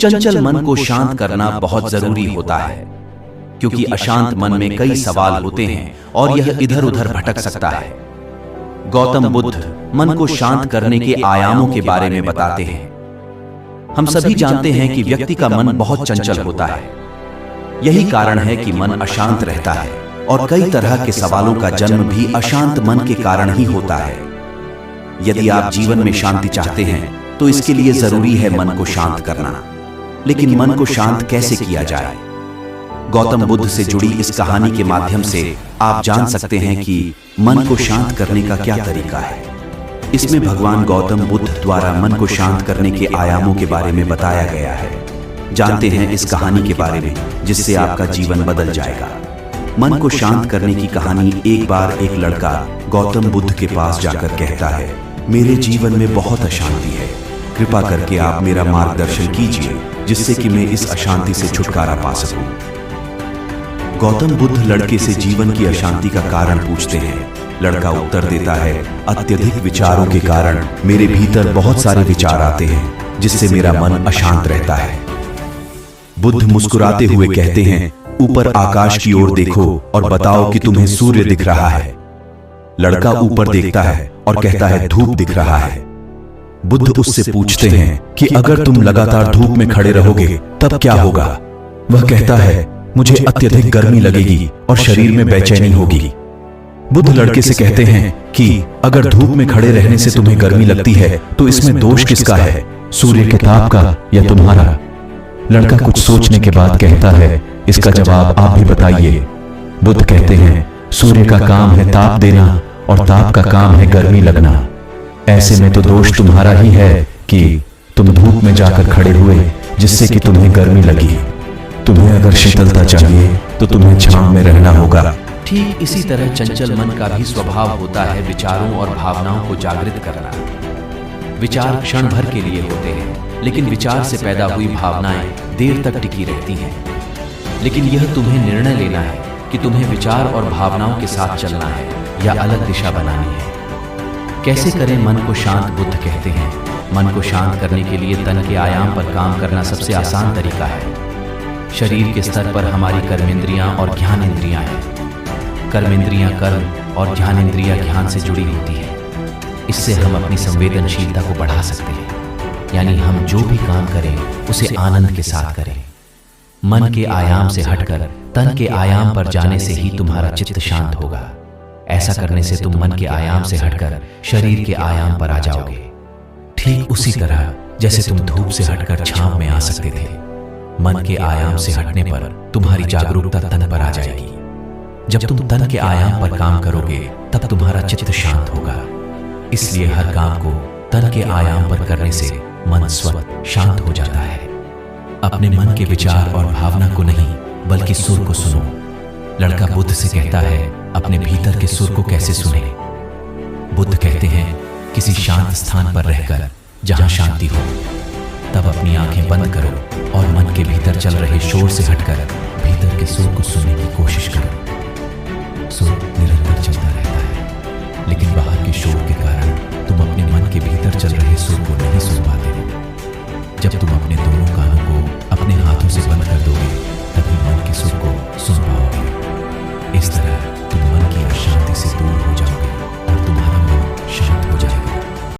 चंचल मन को शांत करना बहुत जरूरी होता है, क्योंकि अशांत मन में कई सवाल होते हैं और यह इधर उधर भटक सकता है। गौतम बुद्ध मन को शांत करने के आयामों के बारे में बताते हैं। हम सभी जानते हैं कि व्यक्ति का मन बहुत चंचल होता है। यही कारण है कि मन अशांत रहता है और कई तरह के सवालों का जन्म भी अशांत मन के कारण ही होता है। यदि आप जीवन में शांति चाहते हैं तो इसके लिए जरूरी है मन को शांत करना। लेकिन मन को शांत कैसे किया जाए? गौतम बुद्ध से जुड़ी इस कहानी के माध्यम से आप जान सकते हैं कि मन को शांत करने का क्या तरीका है। इसमें भगवान गौतम बुद्ध द्वारा मन को शांत करने के आयामों के बारे में बताया गया है। जानते हैं इस कहानी के बारे में, जिससे आपका जीवन बदल जाएगा। मन को शांत करने की कहानी। एक बार एक लड़का गौतम बुद्ध के पास जाकर कहता है, मेरे जीवन में बहुत अशांति है, कृपा करके आप मेरा मार्गदर्शन कीजिए जिससे कि मैं इस अशांति से छुटकारा पा सकूं। गौतम बुद्ध लड़के से जीवन की अशांति का कारण पूछते हैं। लड़का उत्तर देता है, अत्यधिक विचारों के कारण मेरे भीतर बहुत सारे विचार आते हैं जिससे मेरा मन अशांत रहता है। बुद्ध मुस्कुराते हुए कहते हैं, ऊपर आकाश की ओर देखो और बताओ कि तुम्हें सूर्य दिख रहा है। लड़का ऊपर देखता है और कहता है, धूप दिख रहा है। बुद्ध उससे पूछते हैं कि अगर तुम लगातार धूप में खड़े रहोगे तब क्या होगा? वह कहता है, मुझे अत्यधिक गर्मी लगेगी और शरीर में बेचैनी होगी। बुद्ध लड़के से कहते हैं कि अगर धूप में खड़े रहने से तुम्हें गर्मी लगती है तो इसमें दोष किसका है, सूर्य के ताप का या तुम्हारा? लड़का कुछ सोचने के बाद कहता है, इसका जवाब आप भी बताइए। बुद्ध कहते हैं, सूर्य का काम है ताप देना और ताप का काम है गर्मी लगना। ऐसे में तो दोष तुम्हारा ही है कि तुम धूप में जाकर खड़े हुए जिससे कि तुम्हें गर्मी लगी। तुम्हें अगर शीतलता चाहिए तो तुम्हें छांव में रहना होगा। ठीक इसी तरह चंचल मन का भी स्वभाव होता है विचारों और भावनाओं को जागृत करना। विचार क्षण भर के लिए होते हैं, लेकिन विचार से पैदा हुई भावनाएं देर तक टिकी रहती हैं। लेकिन यह तुम्हें निर्णय लेना है कि तुम्हें विचार और भावनाओं के साथ चलना है या अलग दिशा बनानी है। कैसे करें मन को शांत? बुद्ध कहते हैं, मन को शांत करने के लिए तन के आयाम पर काम करना सबसे आसान तरीका है। शरीर के स्तर पर हमारी कर्मेंद्रियां और ज्ञान इंद्रियां हैं। कर्मेंद्रियां कर्म और ज्ञान इंद्रियां ज्ञान से जुड़ी होती है। इससे हम अपनी संवेदनशीलता को बढ़ा सकते हैं, यानी हम जो भी काम करें उसे आनंद के साथ करें। मन के आयाम से हटकर तन के आयाम पर जाने से ही तुम्हारा चित्त शांत होगा। ऐसा करने से तुम मन के आयाम से हटकर शरीर के आयाम पर आ जाओगे। ठीक उसी तरह जैसे तुम धूप से हटकर छांव में आ सकते थे। मन के आयाम से हटने पर तुम्हारी जागरूकता तन पर आ जाएगी। जब तुम तन के आयाम पर काम करोगे तब तुम्हारा चित्त शांत होगा। इसलिए हर काम को तन के आयाम पर करने से मन स्वतः शांत हो जाता है। अपने मन के विचार और भावना को नहीं बल्कि सुर को सुनो। लड़का बुद्ध से कहता है, अपने भीतर के सुर को कैसे सुने? बुद्ध कहते हैं, किसी शांत स्थान पर रहकर जहां शांति हो तब अपनी आंखें बंद करो और मन के भीतर चल रहे शोर से हटकर भीतर के सुर को सुनने की कोशिश करो। सुर निरंतर चलता रहता है, लेकिन बाहर के शोर के कारण तुम अपने मन के भीतर चल रहे